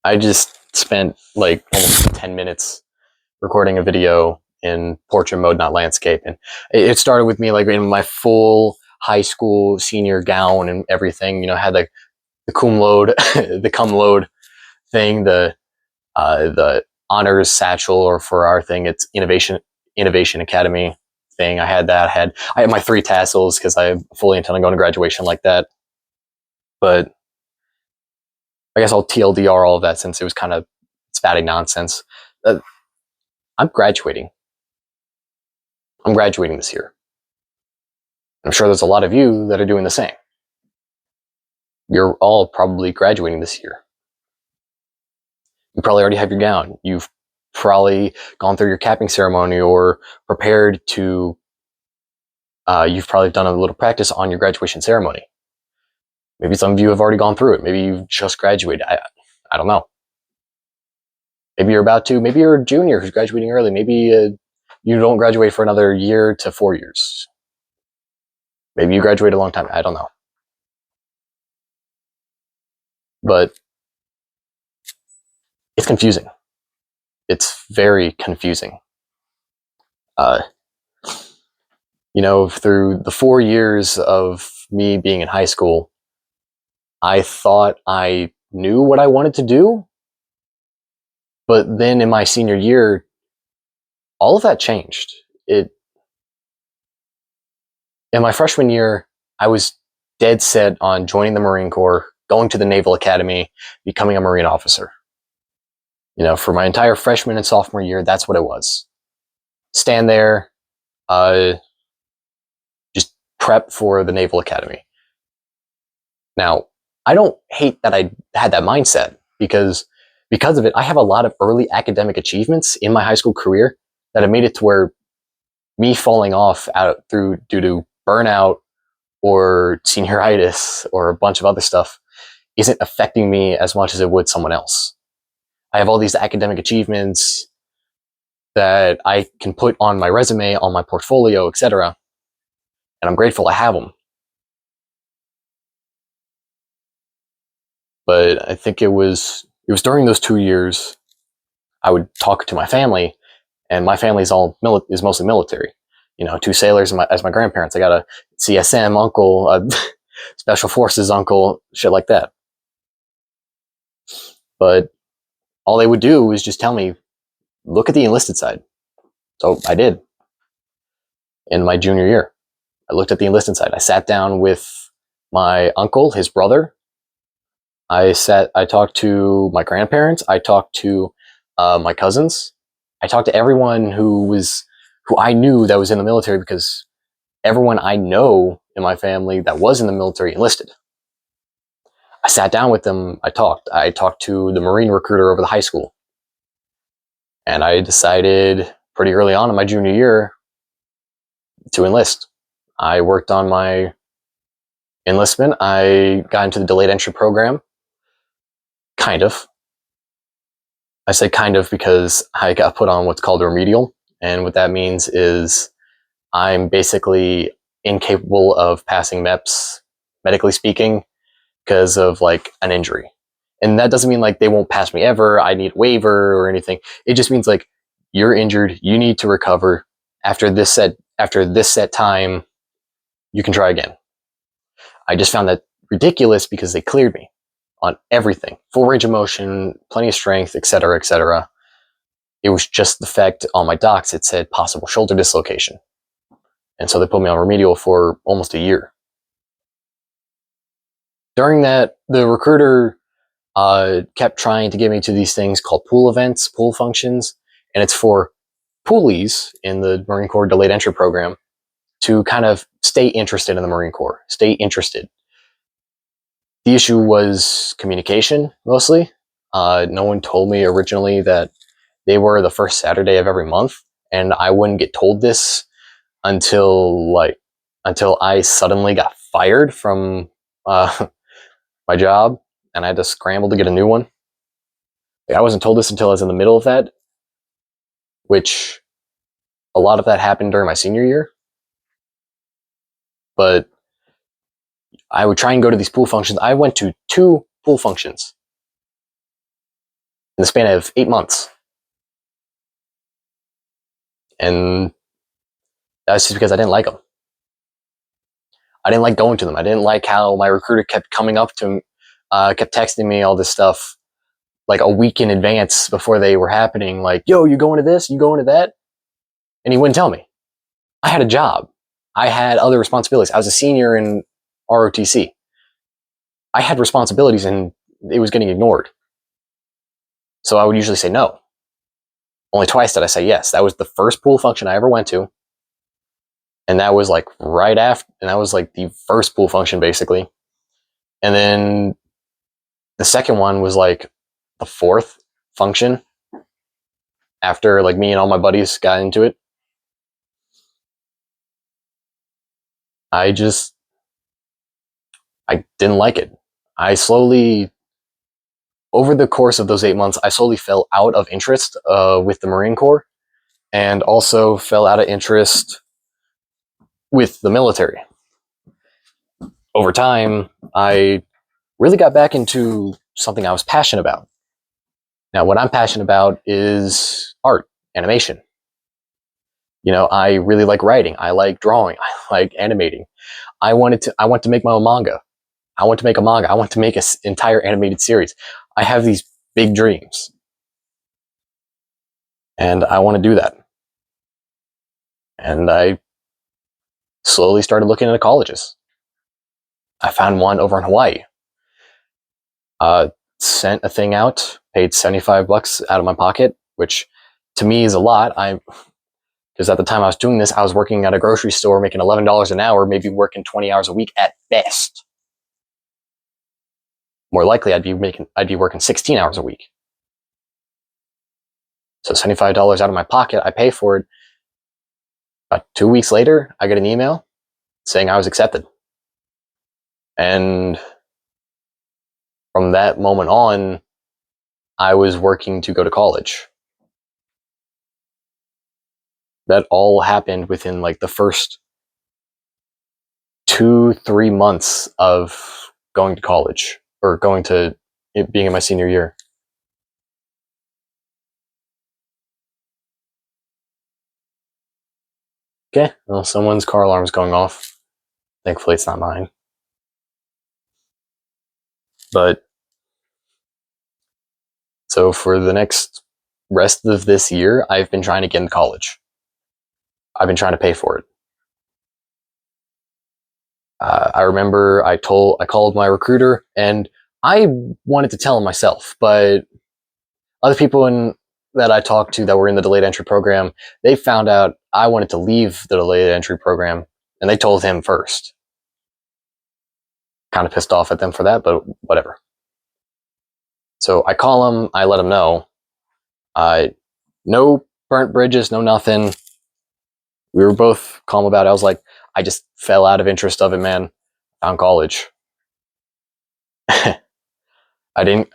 I just spent like almost 10 minutes recording a video in portrait mode, not landscape. And it started with me like in my full high school senior gown and everything, had the cum laude, the cum laude thing, the honors satchel, or for our thing, it's Innovation Academy thing. I had that. I had my 3 tassels because I fully intend on going to graduation like that. But I guess I'll TLDR all of that since it was kind of spatting nonsense. I'm graduating. I'm graduating this year. I'm sure there's a lot of you that are doing the same. You're all probably graduating this year. You probably already have your gown. You've probably gone through your capping ceremony or prepared to, you've probably done a little practice on your graduation ceremony. Maybe some of you have already gone through it. Maybe you've just graduated. I don't know. Maybe you're about to. Maybe you're a junior who's graduating early. Maybe you don't graduate for another year to 4 years. Maybe you graduate a long time. I don't know. But it's confusing. It's very confusing. Through the 4 years of me being in high school, I thought I knew what I wanted to do. But then in my senior year, all of that changed. In my freshman year, I was dead set on joining the Marine Corps, going to the Naval Academy, becoming a Marine officer. For my entire freshman and sophomore year, that's what it was. Stand there, just prep for the Naval Academy. Now, I don't hate that I had that mindset because of it, I have a lot of early academic achievements in my high school career that have made it to where me falling off due to burnout or senioritis or a bunch of other stuff isn't affecting me as much as it would someone else. I have all these academic achievements that I can put on my resume, on my portfolio, etc. And I'm grateful I have them. But I think it was during those 2 years I would talk to my family, and my family is mostly military. 2 sailors as my grandparents. I got a CSM uncle, a special forces uncle, shit like that. But all they would do was just tell me, look at the enlisted side. So I did. In my junior year, I looked at the enlisted side. I sat down with my uncle, his brother. I talked to my grandparents. I talked to my cousins. I talked to everyone who I knew that was in the military, because everyone I know in my family that was in the military enlisted. I sat down with them. I talked to the Marine recruiter over the high school. And I decided pretty early on in my junior year to enlist. I worked on my enlistment. I got into the delayed entry program. Kind of. I say kind of because I got put on what's called a remedial. And what that means is I'm basically incapable of passing MEPS, medically speaking, because of like an injury. And that doesn't mean like they won't pass me ever. I need a waiver or anything. It just means like you're injured. You need to recover. After this set time, you can try again. I just found that ridiculous because they cleared me on everything. Full range of motion, plenty of strength, etc., etc. It was just the fact on my docs it said possible shoulder dislocation. And so they put me on remedial for almost a year. During that, the recruiter kept trying to get me to these things called pool events, pool functions, and it's for poolies in the Marine Corps delayed entry program to kind of stay interested in the Marine Corps, stay interested. The issue was communication, mostly. No one told me originally that they were the first Saturday of every month, and I wouldn't get told this until I suddenly got fired from my job, and I had to scramble to get a new one. I wasn't told this until I was in the middle of that, which a lot of that happened during my senior year. But I would try and go to these pool functions. I went to 2 pool functions. in the span of 8 months. And that's just because I didn't like them. I didn't like going to them. I didn't like how my recruiter kept coming up to me, kept texting me all this stuff like a week in advance before they were happening. Like, yo, you going to this? You going to that? And he wouldn't tell me. I had a job. I had other responsibilities. I was a senior in ROTC. I had responsibilities and it was getting ignored. So I would usually say no. Only twice did I say yes. That was the first pool function I ever went to. And that was like right after, and that was like the first pool function basically. And then the second one was like the fourth function after like me and all my buddies got into it. I didn't like it. I slowly, over the course of those 8 months, I slowly fell out of interest with the Marine Corps and also fell out of interest with the military. Over time, I really got back into something I was passionate about. Now, what I'm passionate about is art, animation. You know, I really like writing. I like drawing. I like animating. I want to make my own manga. I want to make a manga. I want to make an entire animated series. I have these big dreams. And I want to do that. And I slowly started looking into colleges. I found one over in Hawaii. Sent a thing out, paid $75 out of my pocket, which to me is a lot. Because at the time I was doing this, I was working at a grocery store making $11 an hour, maybe working 20 hours a week at best. More likely, I'd be working 16 hours a week. So $75 out of my pocket, I pay for it. About 2 weeks later, I get an email saying I was accepted. And from that moment on, I was working to go to college. That all happened within like the first 2-3 months of going to college or going to it being in my senior year. Okay, well, someone's car alarm is going off. Thankfully, it's not mine. But so for the next rest of this year, I've been trying to get into college. I've been trying to pay for it. I remember I called my recruiter and I wanted to tell him myself, but other people that I talked to that were in the delayed entry program, they found out I wanted to leave the delayed entry program and they told him first. Kind of pissed off at them for that, but whatever. So I call him, I let him know. No burnt bridges, no nothing. We were both calm about it. I was like, I just fell out of interest of it, man. Found college. I didn't.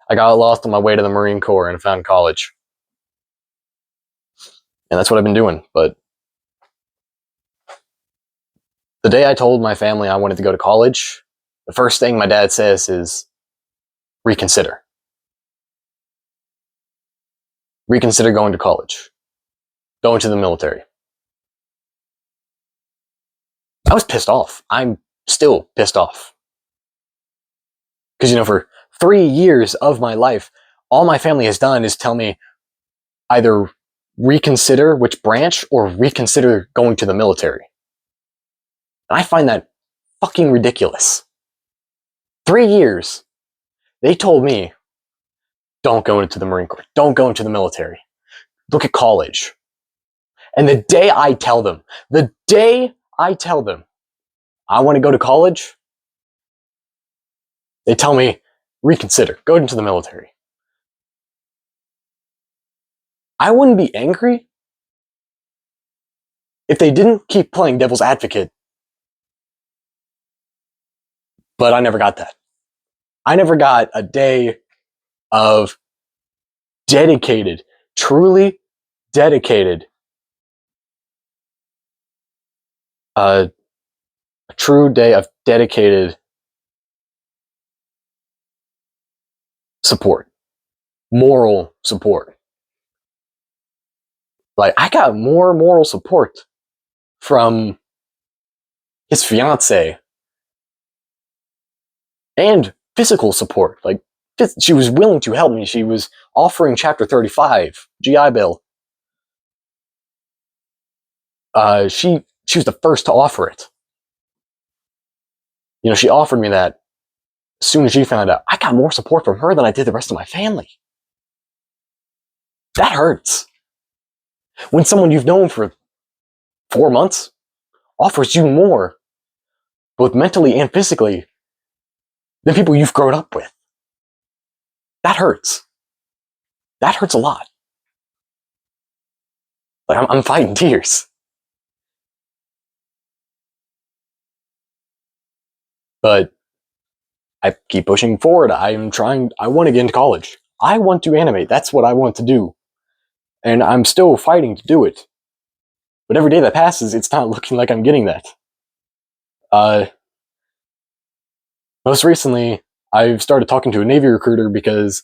I got lost on my way to the Marine Corps and found college, and that's what I've been doing. But the day I told my family I wanted to go to college, the first thing my dad says is, "Reconsider. Reconsider going to college. Going to the military." I was pissed off. I'm still pissed off because for 3 years of my life, all my family has done is tell me either reconsider which branch or reconsider going to the military. And I find that fucking ridiculous. 3 years, they told me, don't go into the Marine Corps, don't go into the military, look at college. And the day I tell them I want to go to college, they tell me, reconsider, go into the military. I wouldn't be angry if they didn't keep playing devil's advocate. But I never got that. I never got a day of dedicated, truly dedicated, a true day of dedicated support. moral support. Like, I got more moral support from his fiance and physical support. Like, she was willing to help me. She was offering Chapter 35 GI Bill. She was the first to offer it. You know, she offered me that as soon as she found out. I got more support from her than I did the rest of my family. That hurts. When someone you've known for 4 months offers you more, both mentally and physically, than people you've grown up with. That hurts. That hurts a lot. Like, I'm fighting tears. But I keep pushing forward. I want to get into college. I want to animate. That's what I want to do. And I'm still fighting to do it. But every day that passes, it's not looking like I'm getting that. Most recently, I've started talking to a Navy recruiter because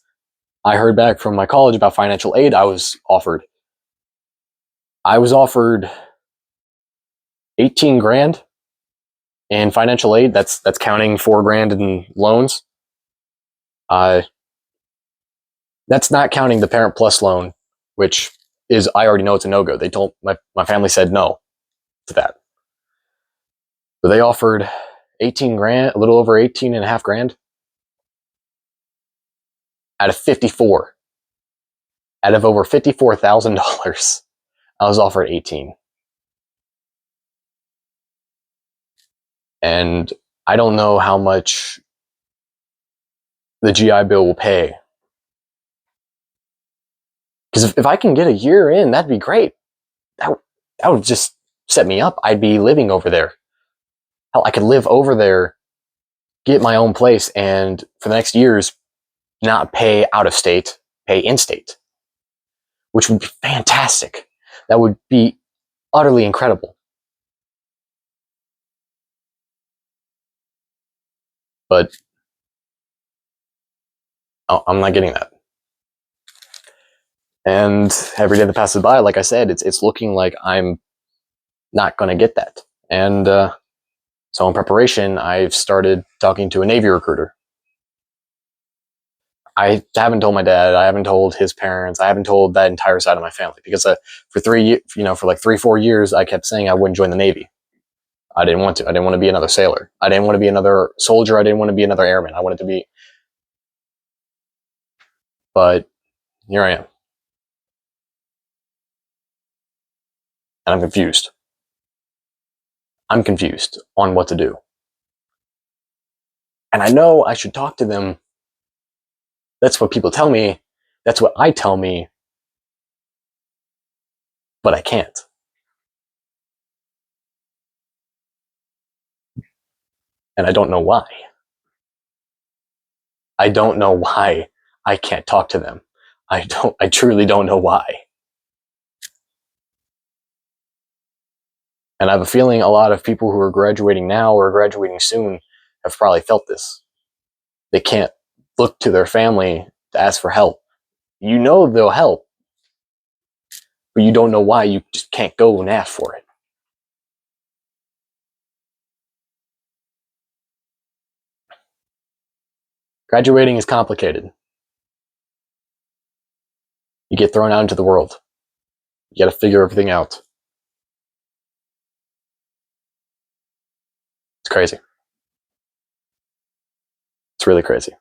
I heard back from my college about financial aid I was offered. I was offered 18 grand in financial aid. That's counting 4 grand in loans. That's not counting the Parent Plus loan, which is, I already know it's a no-go. They told my family said no to that. So they offered 18 grand, a little over 18 and a half grand out of 54. Out of over $54,000, I was offered 18. And I don't know how much the GI Bill will pay. Because if I can get a year in, that'd be great. That would just set me up. I'd be living over there. Hell, I could live over there, get my own place, and for the next years, not pay out of state, pay in state, which would be fantastic. That would be utterly incredible. But I'm not getting that. And every day that passes by, like I said, it's looking like I'm not going to get that. And so in preparation, I've started talking to a Navy recruiter. I haven't told my dad. I haven't told his parents. I haven't told that entire side of my family because for like 4 years, I kept saying I wouldn't join the Navy. I didn't want to. I didn't want to be another sailor. I didn't want to be another soldier. I didn't want to be another airman. I wanted to be. But here I am. And I'm confused. I'm confused on what to do. And I know I should talk to them. That's what people tell me. That's what I tell me. But I can't. And I don't know why. I don't know why I can't talk to them. I truly don't know why. And I have a feeling a lot of people who are graduating now or graduating soon have probably felt this. They can't look to their family to ask for help. You know they'll help, but you don't know why. You just can't go and ask for it. Graduating is complicated. You get thrown out into the world. You got to figure everything out. It's crazy. It's really crazy.